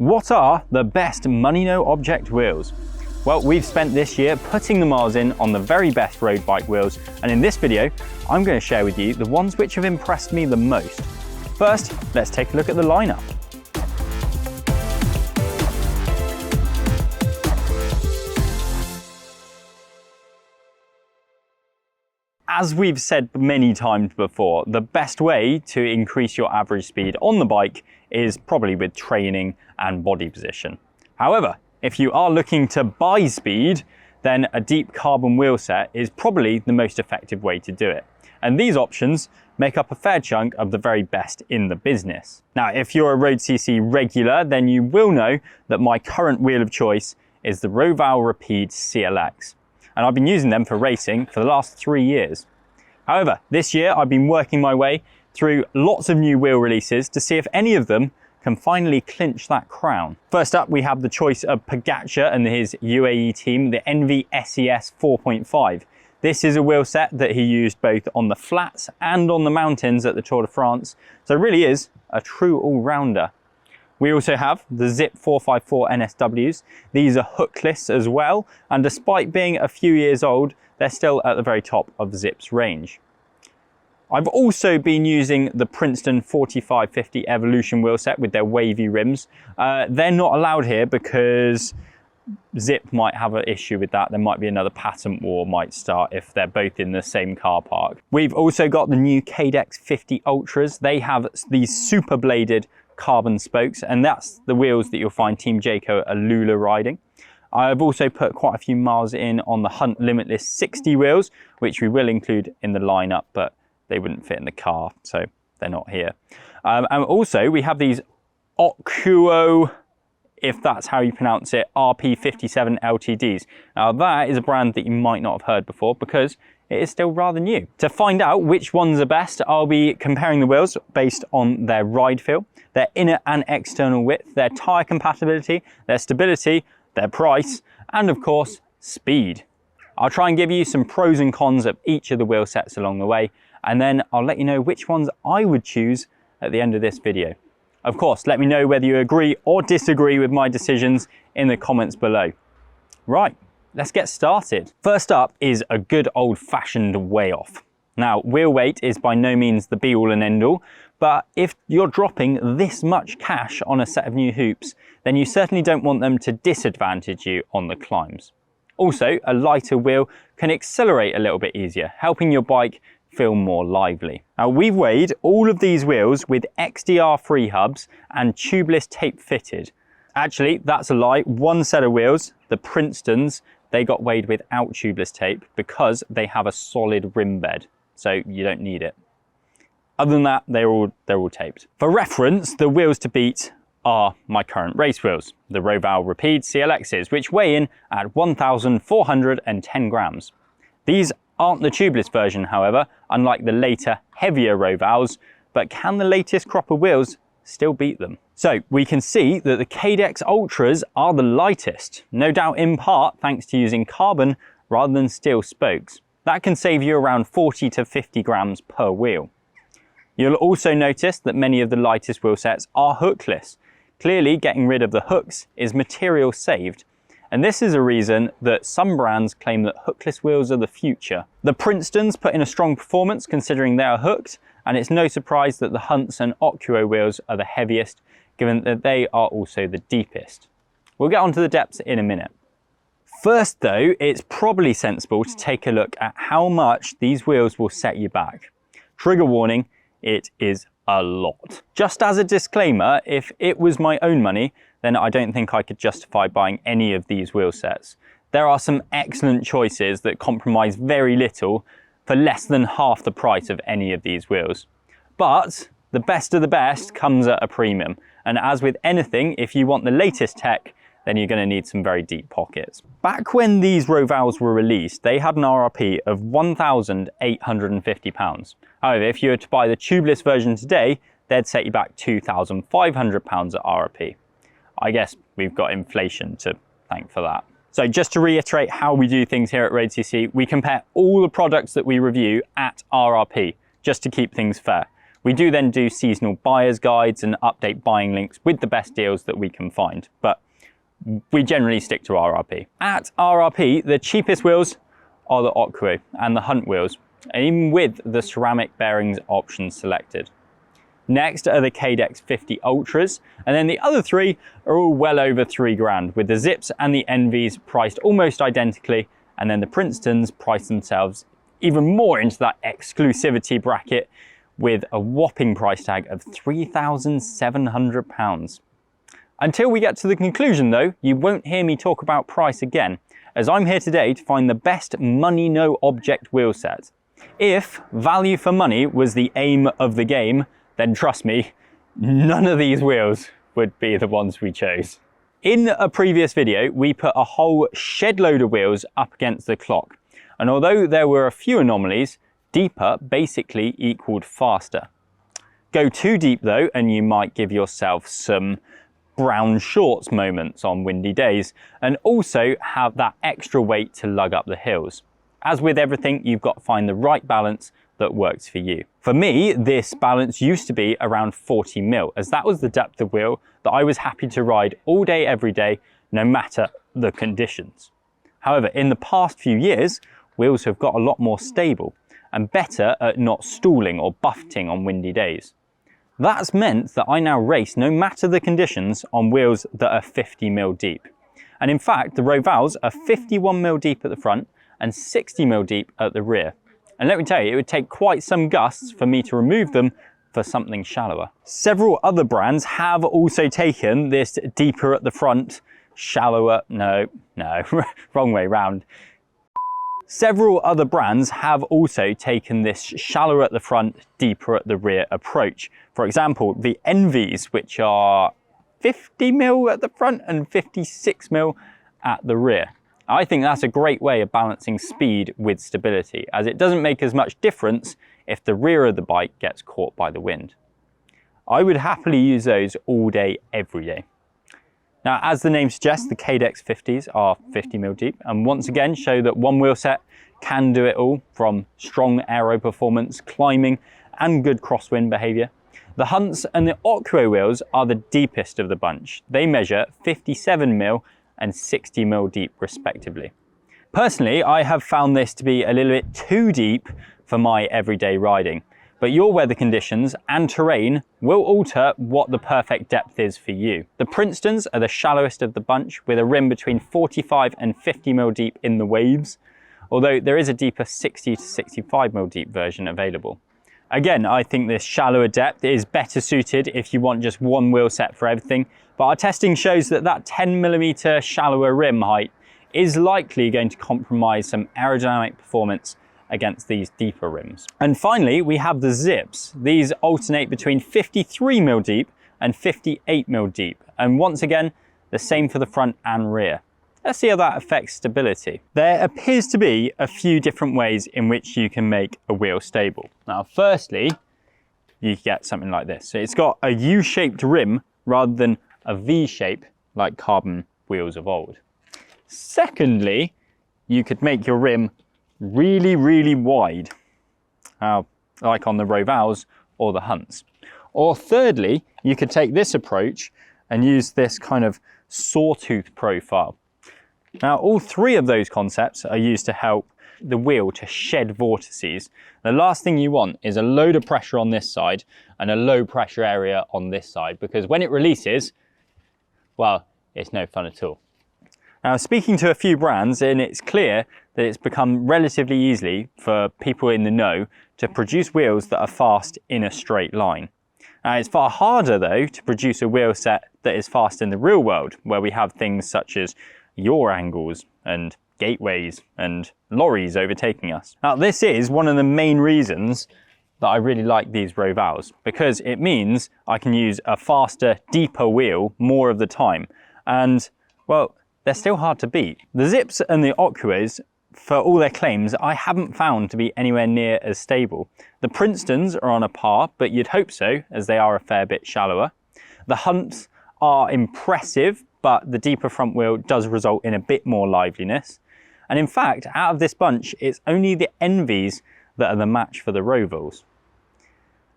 What are the best money no object wheels? Well, we've spent this year putting the miles in on the very best road bike wheels, and in this video, I'm going to share with you the ones which have impressed me the most. First, let's take a look at the lineup. As we've said many times before, the best way to increase your average speed on the bike is probably with training and body position. However, if you are looking to buy speed, then a deep carbon wheel set is probably the most effective way to do it. And these options make up a fair chunk of the very best in the business. Now, if you're a road.cc regular, then you will know that my current wheel of choice is the Roval Rapide CLX. And I've been using them for racing for the last 3 years. However, this year I've been working my way through lots of new wheel releases to see if any of them can finally clinch that crown. First up, we have the choice of Pogacar and his UAE team, the ENVE SES 4.5. This is a wheel set that he used both on the flats and on the mountains at the Tour de France, so it really is a true all-rounder. We also have the Zipp 454 NSWs. These are hookless as well, and despite being a few years old, they're still at the very top of Zipp's range. I've also been using the Princeton 4550 Evolution wheel set with their wavy rims. They're not allowed here because Zipp might have an issue with that. There might be another patent war might start if they're both in the same car park. We've also got the new Cadex 50 Ultras. They have these super bladed carbon spokes, and that's the wheels that you'll find Team Jayco Alula riding. I've also put quite a few miles in on the Hunt Limitless 60 wheels, which we will include in the lineup, but they wouldn't fit in the car, so they're not here. And also we have these Oquo, if that's how you pronounce it, RP57 LTDs. Now that is a brand that you might not have heard before because it is still rather new. To find out which ones are best, I'll be comparing the wheels based on their ride feel, their inner and external width, their tyre compatibility, their stability, their price, and of course, speed. I'll try and give you some pros and cons of each of the wheel sets along the way, and then I'll let you know which ones I would choose at the end of this video. Of course, let me know whether you agree or disagree with my decisions in the comments below. Right, let's get started. First up is a good old-fashioned weigh-off. Now, wheel weight is by no means the be-all and end-all, but if you're dropping this much cash on a set of new hoops, then you certainly don't want them to disadvantage you on the climbs. Also, a lighter wheel can accelerate a little bit easier, helping your bike feel more lively. Now, we've weighed all of these wheels with XDR-free hubs and tubeless tape fitted. Actually, that's a lie. One set of wheels, the Princetons, they got weighed without tubeless tape because they have a solid rim bed, so you don't need it. Other than that, they're all taped. For reference, the wheels to beat are my current race wheels, the Roval Rapide CLXs, which weigh in at 1,410 grams. These aren't the tubeless version, however, unlike the later, heavier Rovals, but can the latest crop of wheels still beat them? So we can see that the Cadex Ultras are the lightest, no doubt in part thanks to using carbon rather than steel spokes. That can save you around 40 to 50 grams per wheel. You'll also notice that many of the lightest wheel sets are hookless. Clearly, getting rid of the hooks is material saved, and this is a reason that some brands claim that hookless wheels are the future. The Princetons put in a strong performance considering they are hooked, and it's no surprise that the Hunts and Oquo wheels are the heaviest, given that they are also the deepest. We'll get onto the depths in a minute. First though, it's probably sensible to take a look at how much these wheels will set you back. Trigger warning, it is a lot. Just as a disclaimer, if it was my own money, then I don't think I could justify buying any of these wheel sets. There are some excellent choices that compromise very little for less than half the price of any of these wheels. But the best of the best comes at a premium. And as with anything, if you want the latest tech, then you're going to need some very deep pockets. Back when these Rovals were released, they had an RRP of £1,850. However, if you were to buy the tubeless version today, they'd set you back £2,500 at RRP. I guess we've got inflation to thank for that. So just to reiterate how we do things here at road.cc, we compare all the products that we review at RRP, just to keep things fair. We do then do seasonal buyer's guides and update buying links with the best deals that we can find, but we generally stick to RRP. At RRP, the cheapest wheels are the Oquo and the Hunt wheels, even with the ceramic bearings options selected. Next are the Cadex 50 Ultras, and then the other three are all well over £3,000, with the Zipps and the ENVEs priced almost identically, and then the Princetons price themselves even more into that exclusivity bracket with a whopping price tag of £3,700. Until we get to the conclusion though, you won't hear me talk about price again, as I'm here today to find the best money no object wheel set. If value for money was the aim of the game, then trust me, none of these wheels would be the ones we chose. In a previous video, we put a whole shed load of wheels up against the clock. And although there were a few anomalies, deeper basically equaled faster. Go too deep though, and you might give yourself some brown shorts moments on windy days, and also have that extra weight to lug up the hills. As with everything, you've got to find the right balance that works for you. For me, this balance used to be around 40 mil, as that was the depth of wheel that I was happy to ride all day, every day, no matter the conditions. However, in the past few years, wheels have got a lot more stable and better at not stalling or buffeting on windy days. That's meant that I now race no matter the conditions on wheels that are 50 mil deep. And in fact, the Rovals are 51 mil deep at the front and 60 mil deep at the rear. And let me tell you, it would take quite some gusts for me to remove them for something shallower. Several other brands have also taken this deeper at the front, shallower, no, wrong way round. Several other brands have also taken this shallower at the front, deeper at the rear approach. For example, the ENVEs, which are 50 mil at the front and 56 mil at the rear. I think that's a great way of balancing speed with stability, as it doesn't make as much difference if the rear of the bike gets caught by the wind. I would happily use those all day, every day. Now, as the name suggests, the Cadex 50s are 50 mil deep, and once again show that one wheel set can do it all, from strong aero performance, climbing, and good crosswind behavior. The Hunts and the Oquo wheels are the deepest of the bunch. They measure 57 mil and 60 mil deep respectively. Personally, I have found this to be a little bit too deep for my everyday riding, but your weather conditions and terrain will alter what the perfect depth is for you. The Princetons are the shallowest of the bunch, with a rim between 45 and 50 mil deep in the waves, although there is a deeper 60 to 65 mil deep version available. Again, I think this shallower depth is better suited if you want just one wheel set for everything, but our testing shows that that 10mm shallower rim height is likely going to compromise some aerodynamic performance against these deeper rims. And finally, we have the Zipps. These alternate between 53 mil deep and 58 mil deep. And once again, the same for the front and rear. Let's see how that affects stability. There appears to be a few different ways in which you can make a wheel stable. Now, firstly, you get something like this. So it's got a U-shaped rim rather than a V shape like carbon wheels of old. Secondly, you could make your rim really, really wide, like on the Rovals or the Hunts. Or thirdly, you could take this approach and use this kind of sawtooth profile. Now, all three of those concepts are used to help the wheel to shed vortices. The last thing you want is a load of pressure on this side and a low pressure area on this side, because when it releases, well, it's no fun at all. Now, speaking to a few brands, and it's clear that it's become relatively easy for people in the know to produce wheels that are fast in a straight line. Now, it's far harder though to produce a wheel set that is fast in the real world, where we have things such as yaw angles and gateways and lorries overtaking us. Now, this is one of the main reasons that I really like these Rovals, because it means I can use a faster, deeper wheel more of the time. And, well, they're still hard to beat. The Zipps and the Oquos, for all their claims, I haven't found to be anywhere near as stable. The Princetons are on a par, but you'd hope so, as they are a fair bit shallower. The Hunts are impressive, but the deeper front wheel does result in a bit more liveliness. And in fact, out of this bunch, it's only the ENVEs that are the match for the Rovals.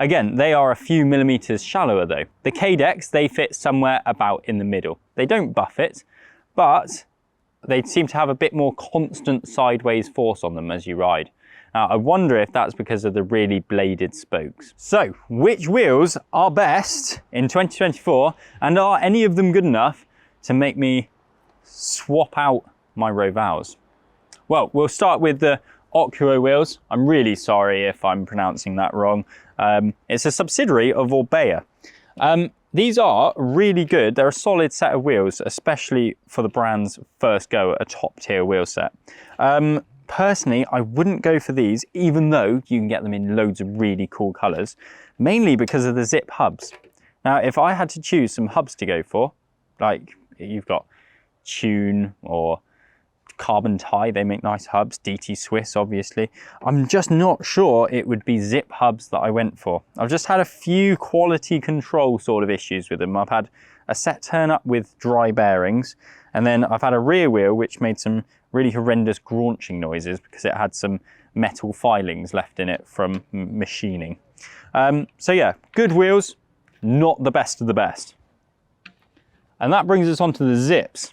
Again, they are a few millimeters shallower though. The Cadex, they fit somewhere about in the middle. They don't buff it, but they seem to have a bit more constant sideways force on them as you ride. Now, I wonder if that's because of the really bladed spokes. So, which wheels are best in 2024, and are any of them good enough to make me swap out my Rovals? Well, we'll start with the Oquo wheels. I'm really sorry if I'm pronouncing that wrong. It's a subsidiary of Orbea. These are really good. They're a solid set of wheels, especially for the brand's first go at a top tier wheel set. Personally, I wouldn't go for these, even though you can get them in loads of really cool colors, mainly because of the Zipp hubs. Now, if I had to choose some hubs to go for, like you've got Tune or Carbon Tie, they make nice hubs, DT Swiss obviously. I'm just not sure it would be Zipp hubs that I went for. I've just had a few quality control sort of issues with them. I've had a set turn up with dry bearings, and then I've had a rear wheel which made some really horrendous graunching noises because it had some metal filings left in it from machining. So yeah, good wheels, not the best of the best. And that brings us on to the Zipps.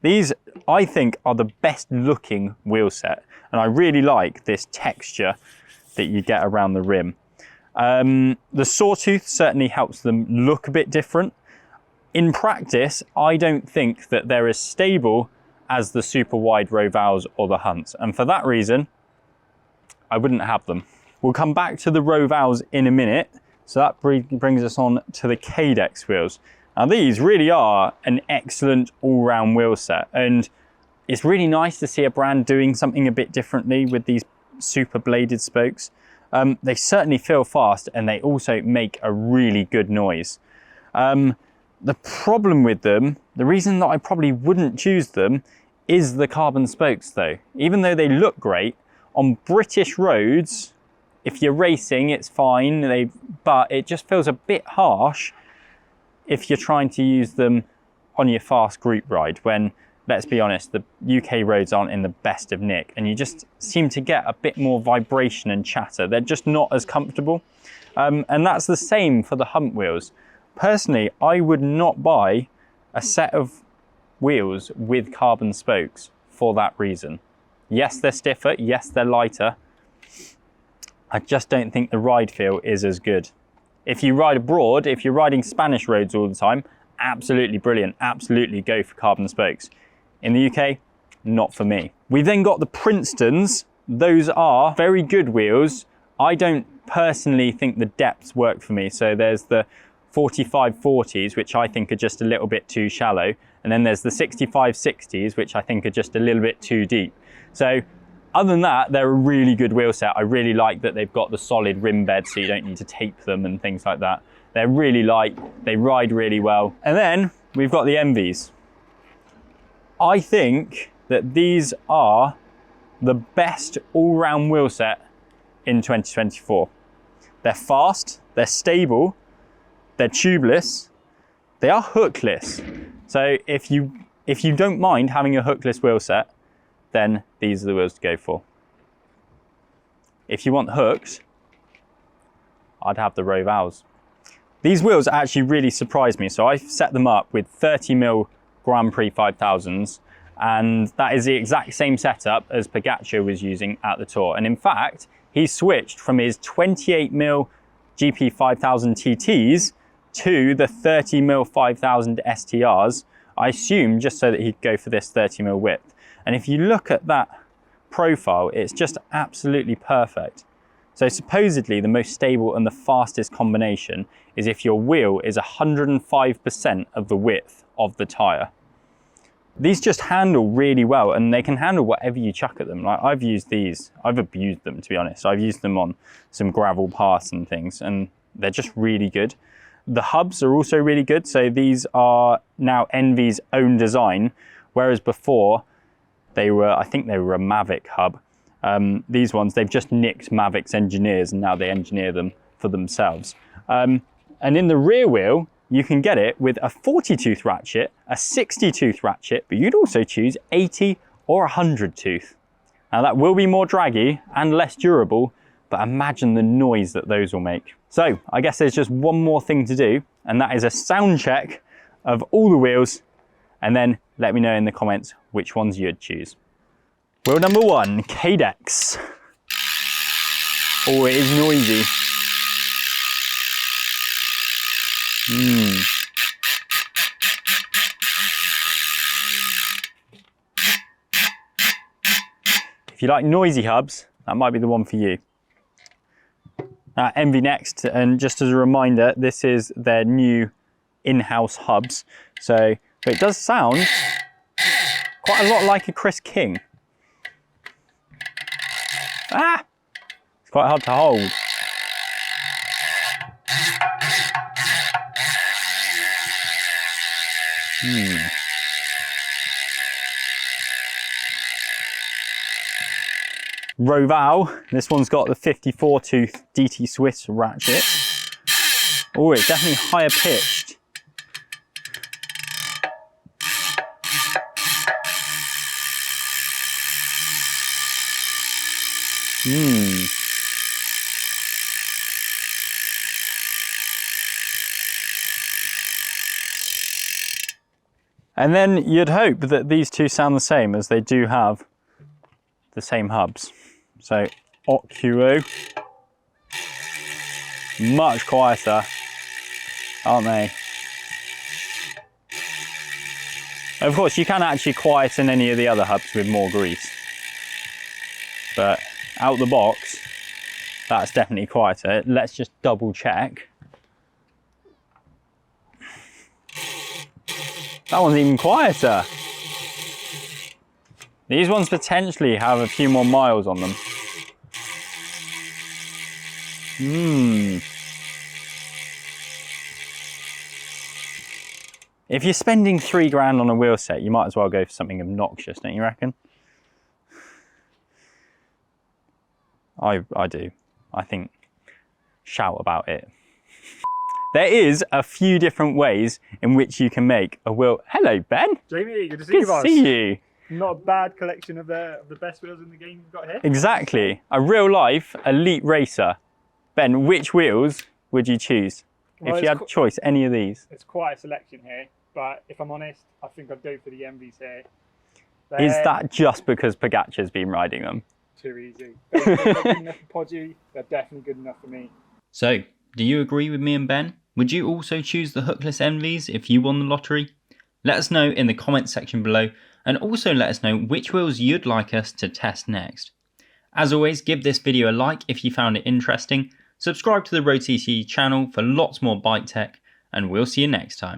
These, I think, are the best looking wheel set, and I really like this texture that you get around the rim. The sawtooth certainly helps them look a bit different. In practice, I don't think that they're as stable as the super wide Rovals or the Hunts, and for that reason, I wouldn't have them. We'll come back to the Rovals in a minute, so that brings us on to the Cadex wheels. Now these really are an excellent all-round wheel set, and it's really nice to see a brand doing something a bit differently with these super bladed spokes. They certainly feel fast, and they also make a really good noise. The problem with them, the reason that I probably wouldn't choose them, is the carbon spokes though. Even though they look great, on British roads, if you're racing, it's fine, but it just feels a bit harsh if you're trying to use them on your fast group ride, when, let's be honest, the UK roads aren't in the best of nick, and you just seem to get a bit more vibration and chatter. They're just not as comfortable. And that's the same for the Hunt wheels. Personally, I would not buy a set of wheels with carbon spokes for that reason. Yes, they're stiffer, yes, they're lighter. I just don't think the ride feel is as good. If you ride abroad, if you're riding Spanish roads all the time, absolutely brilliant, absolutely go for carbon spokes. In the UK, not for me. We then got the Princetons. Those are very good wheels. I don't personally think the depths work for me. So there's the 4540s, which I think are just a little bit too shallow. And then there's the 6560s, which I think are just a little bit too deep. So other than that, they're a really good wheel set. I really like that they've got the solid rim bed, so you don't need to tape them and things like that. They're really light, they ride really well. And then we've got the ENVEs. I think that these are the best all-round wheel set in 2024. They're fast, they're stable, they're tubeless, they are hookless. So if you don't mind having a hookless wheel set, then these are the wheels to go for. If you want hooks, I'd have the Rovals. These wheels actually really surprised me. So I set them up with 30mm Grand Prix 5000s, and that is the exact same setup as Pogacar was using at the Tour. And in fact, he switched from his 28mm GP 5000 TTs to the 30mm 5000 STRs, I assume just so that he'd go for this 30mm width. And if you look at that profile, it's just absolutely perfect. So supposedly the most stable and the fastest combination is if your wheel is 105% of the width of the tyre. These just handle really well, and they can handle whatever you chuck at them. Like I've used these, I've abused them to be honest. I've used them on some gravel paths and things, and they're just really good. The hubs are also really good. So these are now ENVE's own design, whereas before, I think they were a Mavic hub. These ones, they've just nicked Mavic's engineers, and now they engineer them for themselves. And in the rear wheel, you can get it with a 40-tooth ratchet, a 60-tooth ratchet, but you'd also choose 80 or 100 tooth. Now that will be more draggy and less durable, but imagine the noise that those will make. So I guess there's just one more thing to do, and that is a sound check of all the wheels, and then let me know in the comments which ones you'd choose. Wheel number 1, Cadex. Oh, it is noisy. If you like noisy hubs, that might be the one for you. ENVE next, and just as a reminder, this is their new in-house hubs. So it does sound quite a lot like a Chris King. Ah! It's quite hard to hold. Roval, this one's got the 54 tooth DT Swiss ratchet. Oh, it's definitely higher pitched. And then you'd hope that these two sound the same, as they do have the same hubs. So Oquo, much quieter, aren't they? Of course, you can actually quieten any of the other hubs with more grease, but out the box, that's definitely quieter. Let's just double check. That one's even quieter. These ones potentially have a few more miles on them. If you're spending £3 on a wheel set, you might as well go for something obnoxious, don't you reckon? I do. I think, shout about it. There is a few different ways in which you can make a wheel. Hello, Ben. Jamie, good to see Good you guys. to see you. Not a bad collection of the best wheels in the game you've got here. Exactly. A real life elite racer. Ben, which wheels would you choose if you had choice, any of these? It's quite a selection here, but if I'm honest, I think I'd go for the ENVEs here. Is that just because Pogacar's been riding them? Too easy. They're good enough for Podgy, they're definitely good enough for me. So, do you agree with me and Ben? Would you also choose the hookless ENVEs if you won the lottery? Let us know in the comments section below, and also let us know which wheels you'd like us to test next. As always, give this video a like if you found it interesting, subscribe to the road.cc channel for lots more bike tech, and we'll see you next time.